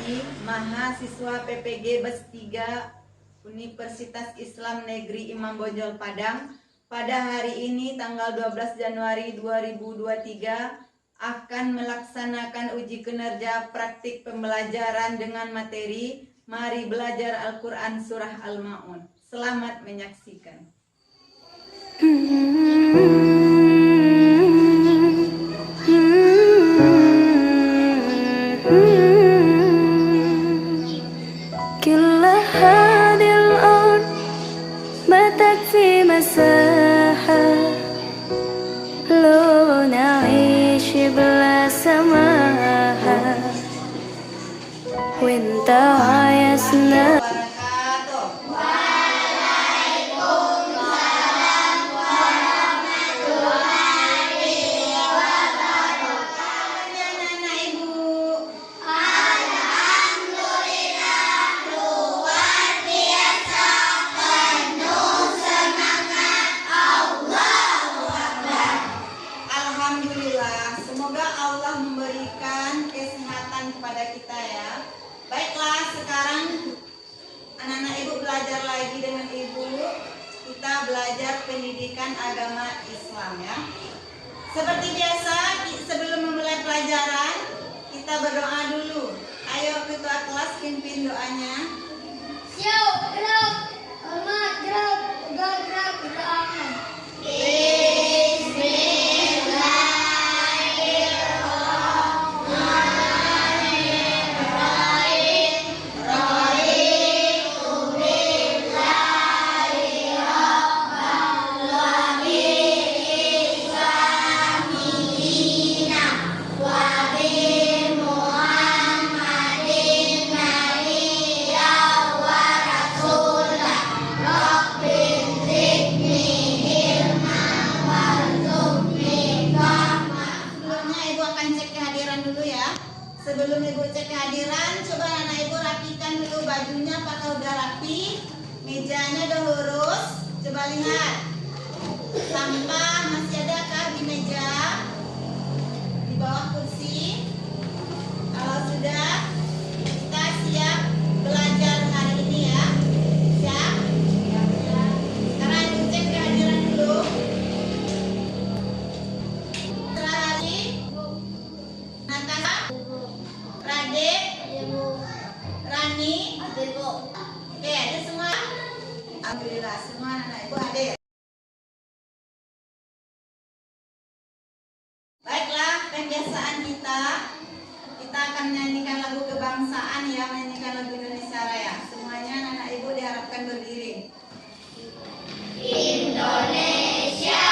Rizky, mahasiswa PPG BES 3 Universitas Islam Negeri Imam Bonjol Padang. Pada hari ini tanggal 12 Januari 2023 akan melaksanakan uji kinerja praktik pembelajaran dengan materi Mari Belajar Al-Quran Surah Al-Ma'un. Selamat menyaksikan. في مساحة لو نعيش بلا سماحة وانت عايزنا. Semoga Allah memberikan kesehatan kepada kita ya. Baiklah, sekarang anak-anak ibu belajar lagi dengan ibu. Kita belajar pendidikan agama Islam ya. Seperti biasa, sebelum memulai pelajaran kita berdoa dulu. Ayo ketua kelas pimpin doanya. Siap, gerak, hormat, gerak, gerak, gerakan. Sebelum ibu cek kehadiran, coba anak ibu rapikan dulu bajunya, apakah udah rapi, mejanya udah lurus. Coba lihat, sampah masih adakah di meja, di bawah kursi? Kalau sudah, kita siap belajar hari ini ya. Siap? Sekarang ibu cek kehadiran dulu. Terakhir, Natasha, Radit, Rani, oke, ada semua? Alhamdulillah, semua anak ibu hadir. Baiklah, kebiasaan kita akan menyanyikan lagu kebangsaan ya, menyanyikan lagu Indonesia Raya. Semuanya anak ibu diharapkan berdiri. Indonesia.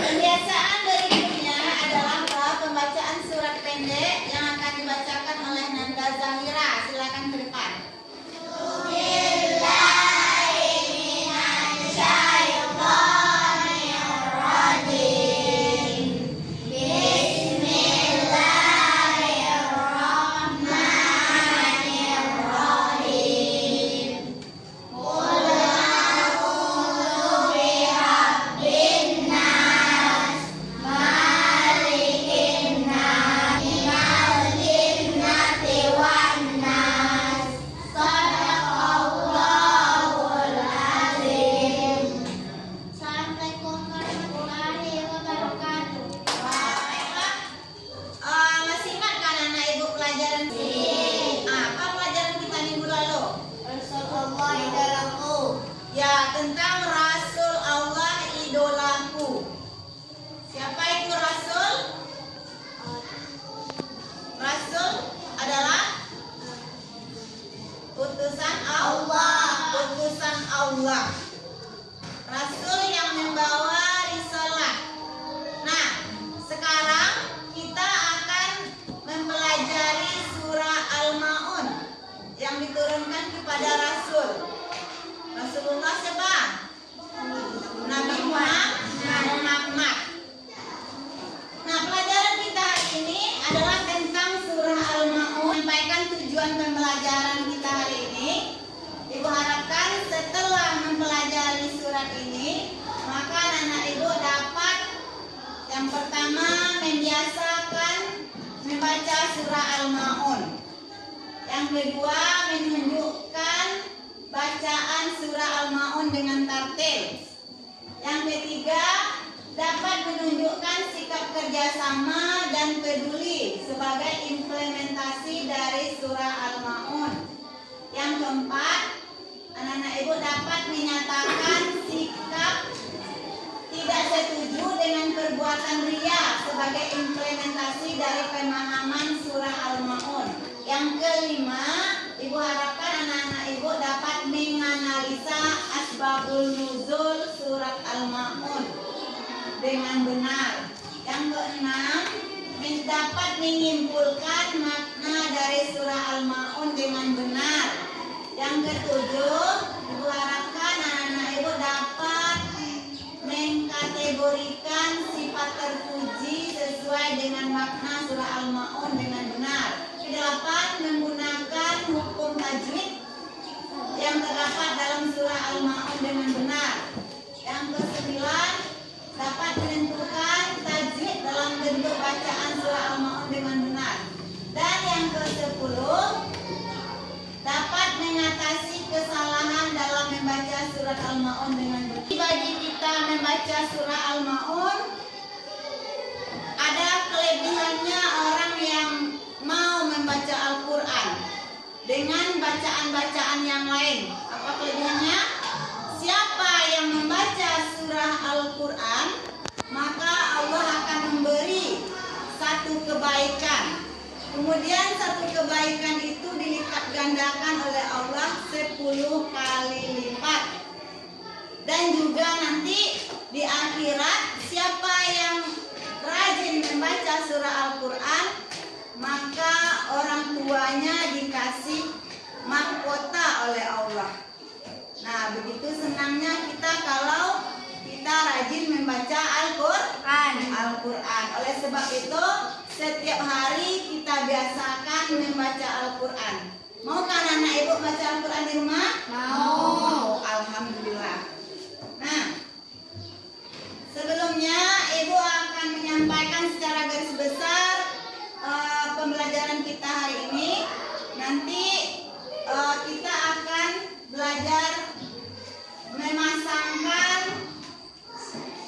Kebiasaan berikutnya adalah pembacaan surat pendek yang akan dibacakan oleh Nanda Zahira. Silakan ke depan. Tentang Rasul Allah idolaku. Siapa itu Rasul? Rasul adalah utusan Allah. Utusan Allah. Rasul yang membawa risalah. Nah, sekarang kita akan mempelajari surah Al-Ma'un. tujuan pembelajaran kita hari ini, Ibu harapkan setelah mempelajari surat ini, maka anak ibu dapat yang pertama membiasakan membaca surah Al-Ma'un. Yang kedua menunjukkan bacaan surah Al-Ma'un dengan tartil. Yang ketiga dapat menunjukkan sikap kerjasama dan peduli sebagai implementasi dari surah Al-Ma'un. Yang keempat, anak-anak ibu dapat menyatakan sikap tidak setuju dengan perbuatan ria sebagai implementasi dari pemahaman surah Al-Ma'un. Yang kelima, ibu harapkan anak-anak ibu dapat menganalisa asbabul nuzul surat Al-Ma'un dengan benar. Yang keenam, dapat menyimpulkan makna dari surah Al-Ma'un dengan benar. Yang ketujuh, ibu harapkan anak-anak ibu dapat mengkategorikan sifat terpuji sesuai dengan makna surah Al-Ma'un dengan benar. Kedelapan, menggunakan hukum tajwid yang terdapat dalam surah Al-Ma'un dengan benar. Yang kesembilan, dapat menentukan tajwid dalam bentuk bacaan surah Al-Ma'un dengan benar. Dan yang ke-10, dapat mengatasi kesalahan dalam membaca surat Al-Ma'un dengan benar. Bagi kita membaca surah Al-Ma'un, ada kelebihannya orang yang mau membaca Al-Quran dengan bacaan-bacaan yang lain. Apa kelebihannya? Siapa yang membaca surah Al-Quran, maka Allah akan memberi satu kebaikan. Kemudian satu kebaikan itu dilipat gandakan oleh Allah 10 kali lipat. Dan juga nanti di akhirat, siapa yang rajin membaca surah Al-Quran, maka orang tuanya dikasih mahkota oleh Allah. Nah, begitu senangnya kita kalau kita rajin membaca Al-Quran. Oleh sebab itu, setiap hari kita biasakan membaca Al-Quran. Mau kan anak ibu baca Al-Quran di rumah? Mau. Alhamdulillah. Nah, sebelumnya ibu akan menyampaikan secara garis besar pembelajaran kita hari ini. Nanti kita akan belajar memasangkan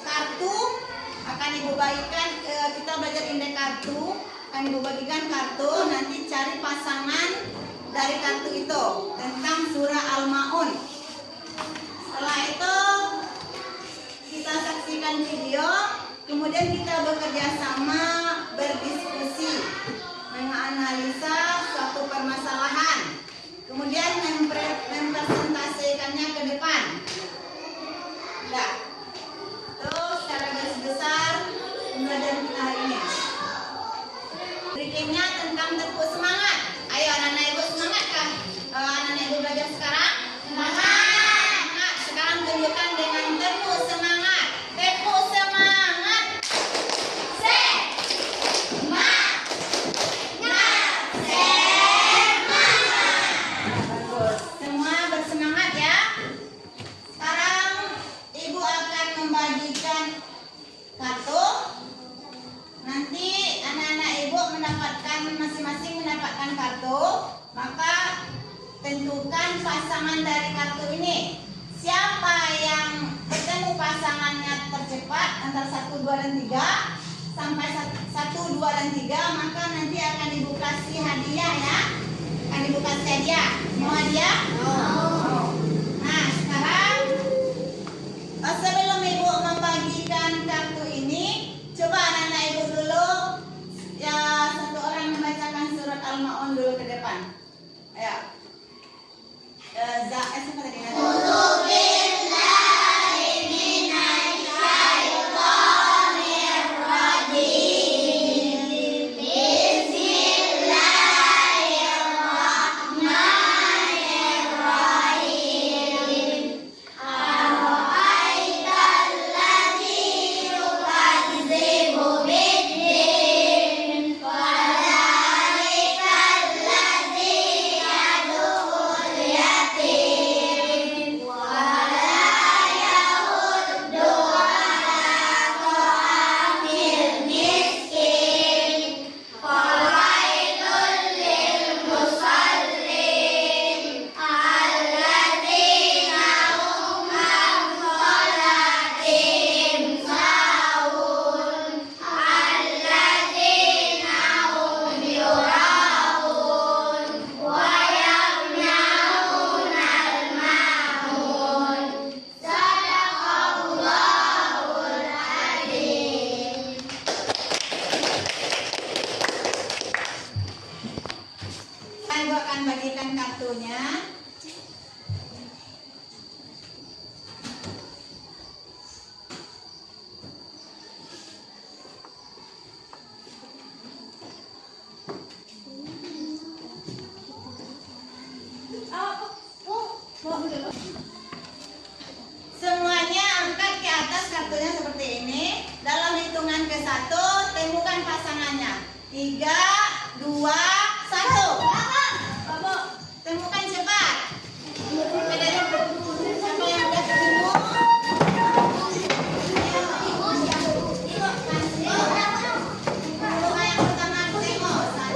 kartu. Akan ibu bagikan, kita belajar indeks kartu. Akan ibu bagikan kartu. Nanti cari pasangan dari kartu itu tentang surah Al-Ma'un. Setelah itu kita saksikan video. Kemudian kita bekerja sama, berdiskusi, menganalisa suatu permasalahan, kemudian mempresentasikannya ke depan. Nah, terus secara garis besar pembelajaran kita hari ini. Berikutnya tentang tepuk semangat. Ayo anak-anak ibu semangat kan? Anak-anak ibu belajar sekarang? Semangat. Sekarang tunjukkan dengan tepuk semangat. Tepuk semangat. Semua bersemangat ya. Sekarang ibu akan membagikan kartu. Nanti anak-anak ibu mendapatkan, masing-masing mendapatkan kartu. Maka tentukan pasangan dari kartu ini. Siapa yang bertemu pasangannya tercepat antara 1, 2, dan 3 sampai 1, 2, dan 3, maka nanti akan ibu kasih hadiah ya. Akan ibu kasih hadiah. Mau hadiah? Mau. Nah, sekarang sebelum ibu membagikan kartu ini, coba anak-anak ibu dulu ya, satu orang membacakan surat Al-Ma'un dulu ke depan. Ayo. Siapa tadi? akan bagikan kartunya. Semuanya angkat ke atas kartunya seperti ini. Dalam hitungan ke 1, temukan pasangannya. 3, 2, 1. Temukan cepat. Siapa yang udah ketemu? Coba yang pertama tengok. 1, 2.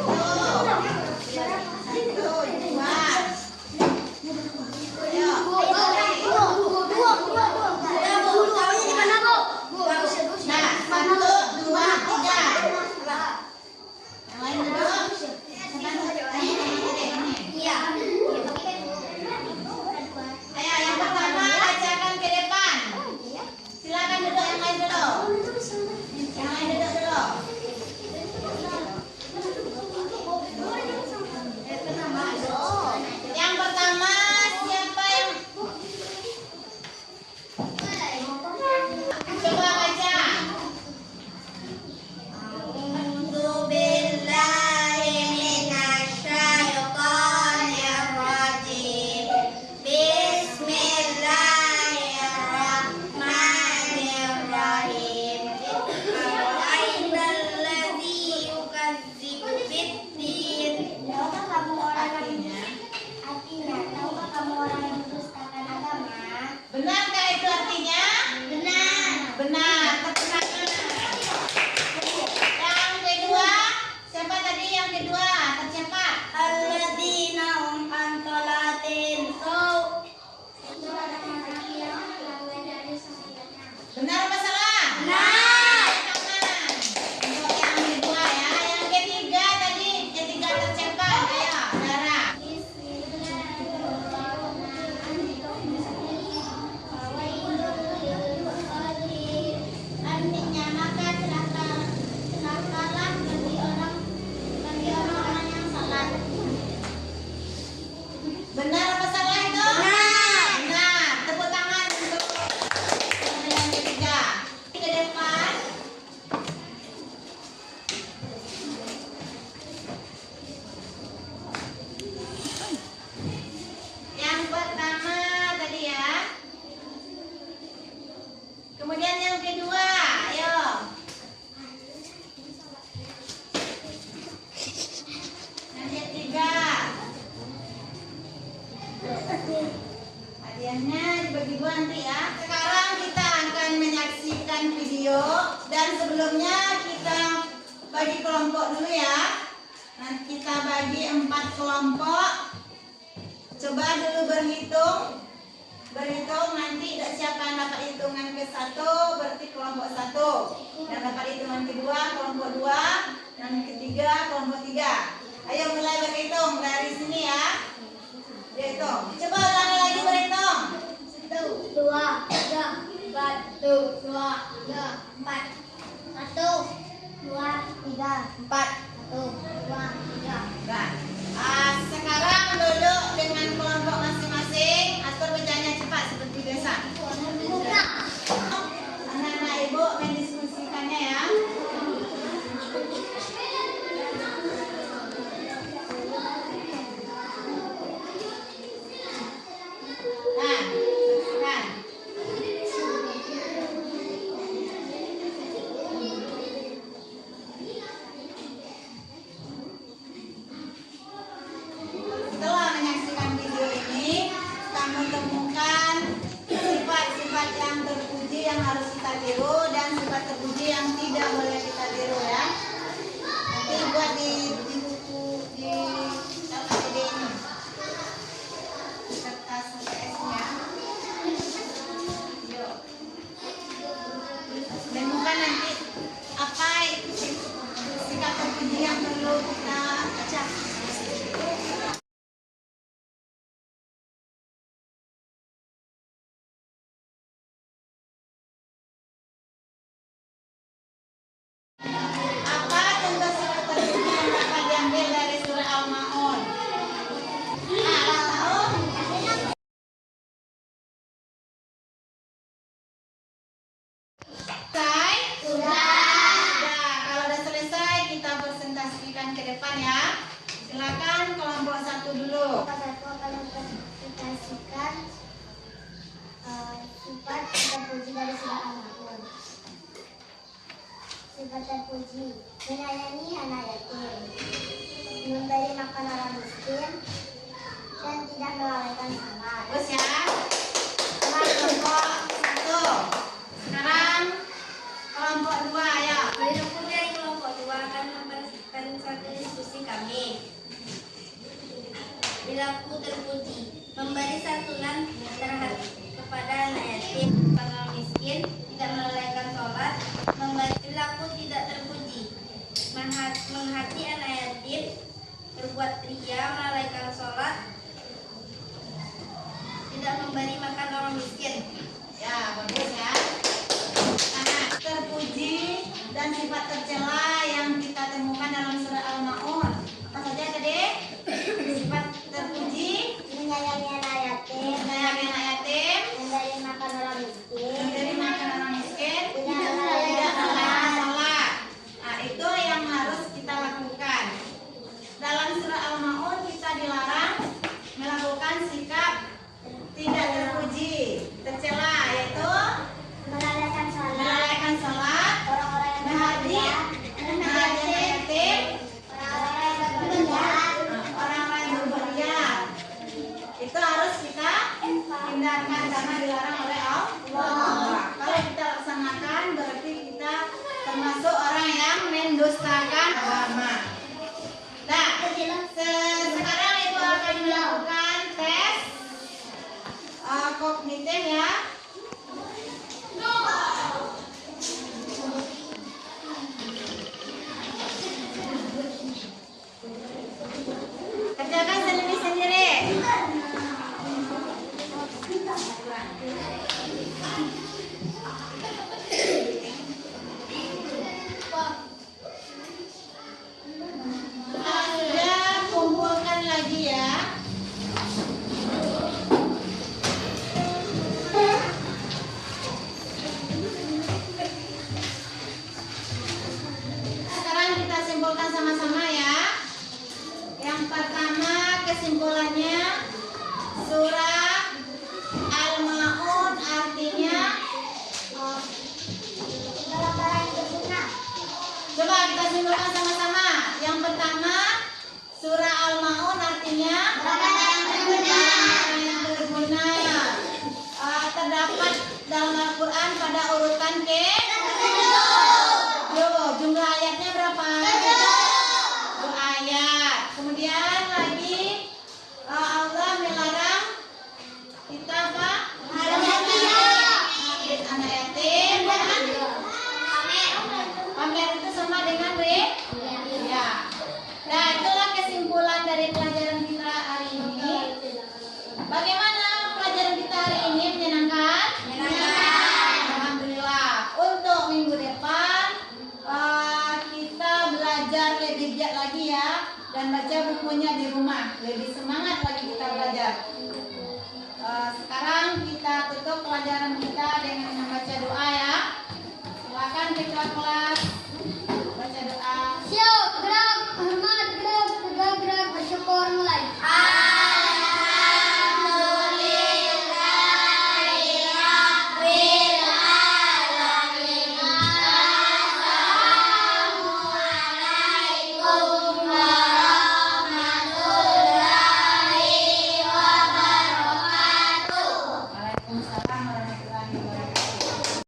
Ayo. Nah, 1, 2, 3. Yang lain duduk. Ayo, yang pertama bacakan ke depan. Silakan duduk, yang lain duduk. Yang lain duduk dulu. Yang pertama siapa yang coba baca? Benarkah itu artinya? Benar. Benar. Tepuk tangan. Yang kedua, siapa tadi yang kedua? Tercepat. Alladzina hum an sholatin benar apa salah? Benar. Untuk yang kedua ya. Yang ketiga tadi, ketiga tercepat. Ayo, Dara. Artinya maka celakalah bagi orang-orang yang salat. Benar apa salah itu? Benar. Benar. Tepuk tangan untuk yang ketiga. Ke depan. Yang pertama tadi ya. Kemudian yang kedua, ayo. Yang ketiga. Hadiahnya dibagi dua nanti ya. Sekarang kita akan menyaksikan video dan sebelumnya kita bagi kelompok dulu ya. Nanti kita bagi 4 kelompok. Coba dulu berhitung nanti siapa yang dapat hitungan ke 1 berarti kelompok 1, yang dapat hitungan kedua kelompok 2, yang ketiga kelompok 3. Ayo mulai berhitung dari sini ya. Hitung. Coba ulangi lagi berhitung. 1, 2, 3, 4. 1, 2, 3, 4. 1, 2, 3, 4. 1, 2, 3. Nah, sekarang duduk dengan kelompok masing-masing. Atur bejanya cepat seperti biasa. Anak-anak ibu mendiskusikannya ya. Nah, silakan. satu dulu. Langkah satu akan mempresentasikan sifat terpuji dari surah Al-Maun. Sifat terpuji, menyayangi anak yatim, memberi makan orang miskin, dan tidak melalaikan salat. Bagus ya. Sekarang kelompok satu. Sekarang kelompok dua ya. Pendukung dari kelompok dua akan mempersembahkan satu diskusi kami. Perilaku terpuji, memberi santunan terhadap kepada anak yatim, orang miskin, tidak melalaikan sholat, memberi perilaku tidak terpuji, menghati anak yatim, berbuat ria, melalaikan sholat, tidak memberi makan orang miskin. Ya, bagus ya. Nah, terpuji dan sifat tercela yang kita temukan dalam surah Al-Maun. Apa saja tadi? Sifat terpuji, Menyayangi anak yatim, menyayangi anak yatim, memberi makan orang miskin, memberi makan orang miskin, Tidak tidak melalaikan melalaikan sholat. Nah, itu yang harus kita lakukan. Dalam surah Al-Maun kita dilarang melakukan sikap tidak terpuji, tercela, yaitu melalaikan salat, melalaikan sholat, orang-orang yang menghati bahagia, anak yatim, orang-orang yang berjahat, orang-orang yang berbayar. Itu harus kita hindarkan karena dilarang oleh Allah. Kalau kita laksanakan berarti kita termasuk orang yang mendustakan agama. Nah, sekarang Ibu akan melakukan tes kognitif ya. Kerjakan sendiri-sendiri. Sudah kumpulkan lagi ya. Sekarang kita simpulkan sama-sama ya. Yang pertama kesimpulannya surah Al-Maun artinya orang-orang yang berguna. coba kita simpulkan sama-sama. Yang pertama surah Al-Maun artinya Orang-orang yang berguna. orang yang berguna. Terdapat dalam Al-Quran pada urutan ke jumlah ayatnya berapa? 7 ayat. Kemudian lagi Allah melarang kita apa? Menghadiri anak yatim dan pamer itu sama dengan ya. Nah, itulah kesimpulan dari pelajaran kita hari ini. Bagaimana pelajaran kita hari ini? Menyenangkan? Alhamdulillah. Untuk minggu depan kita belajar lebih giat lagi ya, dan baca bukunya di rumah. Lebih semangat lagi kita belajar. Sekarang kita tutup pelajaran kita dengan membaca doa ya. Silakan ketua kelas.